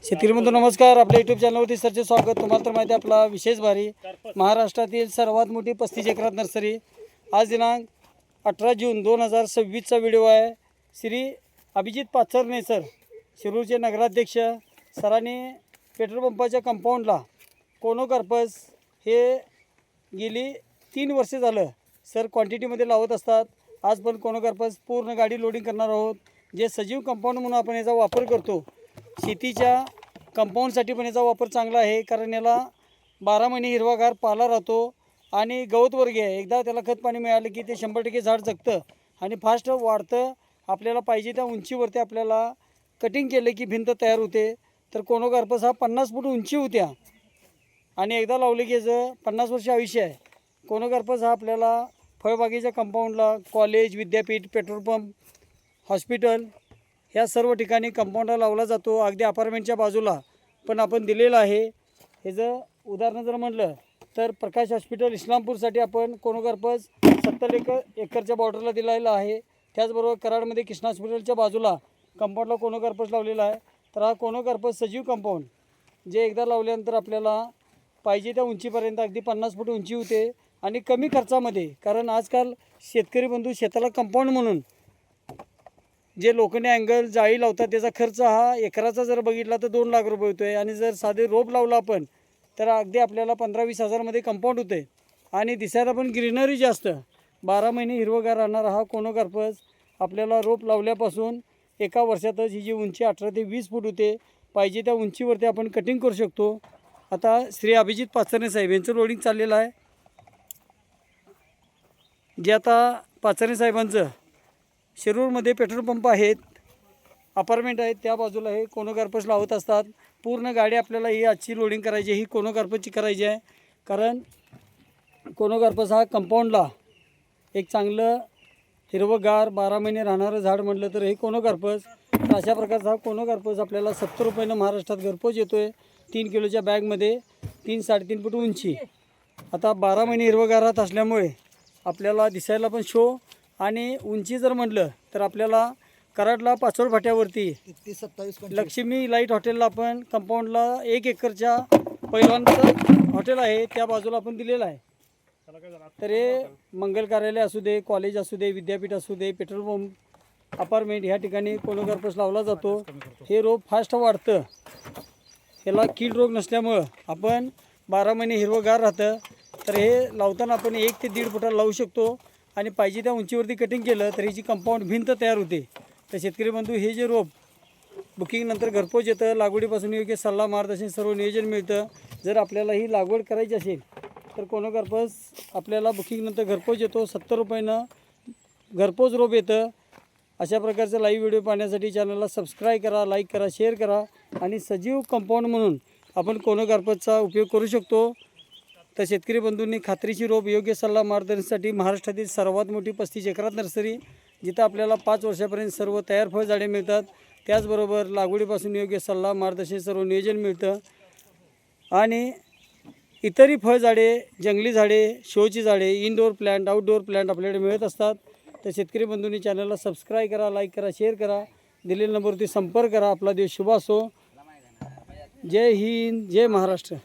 शेतकरी बंधू नमस्कार. आपल्या यूट्यूब चॅनलवरती सरचे स्वागत. तुम्हाला तर माहिती आहे आपला विशेष भारी महाराष्ट्रातील सर्वात मोठी 35 एकरात नर्सरी. आज दिनांक 18 जून 2026चा व्हिडिओ आहे. श्री अभिजित पाचरणे सर, शिरूरचे नगराध्यक्ष सरांनी पेट्रोल पंपाच्या कंपाऊंडला कोनोकार्पस हे गेली 3 वर्षे झालं सर क्वांटिटीमध्ये लावत असतात. आज पण कोनोकार्पस पूर्ण गाडी लोडिंग करणार आहोत. जे सजीव कंपाऊंड म्हणून आपण याचा वापर करतो, शेतीच्या कंपाऊंडसाठी पण याचा वापर चांगला आहे. कारण याला 12 महिने हिरवागार पाला राहतो आणि गवतवर्गीय आहे. एकदा त्याला खत पाणी मिळालं की ते 100% झाड जगतं आणि फास्ट वाढतं. आपल्याला पाहिजे त्या उंचीवरती आपल्याला कटिंग केलं की भिंत तयार होते. तर कोनोकार्पस हा 50 फूट उंची होत्या आणि एकदा लावले की याचं 50 वर्ष आयुष्य आहे. कोनोकार्पस हा आपल्याला फळबागेच्या कंपाऊंडला, कॉलेज, विद्यापीठ, पेट्रोल पंप, हॉस्पिटल ह्या सर्व ठिकाणी कंपाऊंडला लावला जातो. अगदी अपार्टमेंटच्या बाजूला पण आपण दिलेलं आहे. ह्याचं उदाहरण जर म्हटलं तर प्रकाश हॉस्पिटल इस्लामपूरसाठी आपण कोनोकार्पस 70 एकरच्या बॉर्डरला दिलेला आहे. त्याचबरोबर कराडमध्ये कृष्णा हॉस्पिटलच्या बाजूला कंपाऊंडला कोनोकार्पस लावलेला आहे. तर हा कोनोकार्पस सजीव कंपाऊंड जे एकदा लावल्यानंतर आपल्याला पाहिजे त्या उंचीपर्यंत अगदी 50 फूट उंची होते आणि कमी खर्चामध्ये. कारण आजकाल शेतकरी बंधू शेताला कंपाऊंड म्हणून जे लोखंडी अँगल जाळी लावतात त्याचा खर्च हा एकराचा जर बघितला तर 2 लाख रुपये होतो आहे. आणि जर साधे रोप लावला आपण तर अगदी आपल्याला 15-20 हजारमध्ये कंपाऊंड होते आणि दिसायला पण ग्रीनरी जास्त. 12 महिने हिरवगार राहणारा हा कोनोकार्पस आपल्याला रोप लावल्यापासून एका वर्षातच ही जी उंची 18 ते 20 फूट होते. पाहिजे त्या उंचीवरती आपण कटिंग करू शकतो. आता श्री अभिजित पाचरणे साहेब यांचं लोडिंग चाललेलं आहे. जे आता पाचरणे साहेबांचं शिरूरमध्ये पेट्रोल पंप आहेत, अपार्टमेंट आहेत, त्या बाजूला हे कोनोकार्पस लावत असतात. पूर्ण गाडी आपल्याला ही आजची लोडिंग करायची, ही कोनोकार्पसची करायची आहे. कारण कोनोकार्पस हा कंपाऊंडला एक चांगलं हिरवंगार 12 महिने राहणारं झाड म्हटलं तर हे कोनोकार्पस. तर अशा प्रकारचा हा कोनोकार्पस आपल्याला 70 रुपयानं महाराष्ट्रात घरपोच येतो आहे. 3 किलोच्या बॅगमध्ये 3-3.5 फूट उंची. आता 12 महिने हिरवंगार राहत असल्यामुळे आपल्याला दिसायला पण शो आणि उंची जर म्हटलं तर आपल्याला कराडला पाचोड फाट्यावरती 31-27 लक्ष्मी लाईट हॉटेलला आपण कंपाऊंडला 1 एकरच्या पहिल्यांचं हॉटेल आहे, त्या बाजूला आपण दिलेलं आहे. तर हे मंगल कार्यालय असू दे, कॉलेज असू दे, विद्यापीठ असू दे, पेट्रोल पंप, अपार्टमेंट ह्या ठिकाणी कोनोकार्पस लावला जातो. हे रोप फास्ट वाढतं. ह्याला कीड रोग नसल्यामुळं आपण 12 महिने हिरवंगार राहतं. तर हे लावताना आपण 1 ते 1.5 फुटाला लावू शकतो आणि पाहिजे त्या उंचीवरती कटिंग केलं तर ह्याची कंपाऊंड भिंत तयार होते. तर शेतकरी बंधू हे जे रोप बुकिंगनंतर घरपोच येतं. लागवडीपासून योग्य सल्ला, मार्गदर्शन, सर्व नियोजन मिळतं. जर आपल्याला ही लागवड करायची असेल तर कोनोकार्पस आपल्याला बुकिंगनंतर घरपोच येतो. 70 रुपयानं घरपोच रोप येतं. अशा प्रकारचं लाईव्ह व्हिडिओ पाहण्यासाठी चॅनलला सबस्क्राईब करा, लाईक करा, शेअर करा. आणि सजीव कंपाऊंड म्हणून आपण कोनोकार्पसचा उपयोग करू शकतो. तर शेतकरी बंधूंनी खात्रीशीर रोप, योग्य सल्ला, मार्गदर्शनासाठी महाराष्ट्रातील सर्वात मोठी 35 एकरात नर्सरी, जिथं आपल्याला 5 वर्षापर्यंत सर्व तयार फळ झाडे मिळतात. त्याचबरोबर लागवडीपासून योग्य सल्ला, मार्गदर्शन, सर्व नियोजन मिळतं. आणि इतरही फळझाडे, जंगली झाडे, शोची झाडे, इनडोअर प्लॅन्ट, आउटडोअर प्लॅन्ट आपल्याकडे मिळत असतात. तर शेतकरी बंधूंनी चॅनलला सबस्क्राईब करा, लाईक करा, शेअर करा, दिलेल्या नंबरवरती संपर्क करा. आपला दिवस शुभ असो. जय हिंद, जय महाराष्ट्र.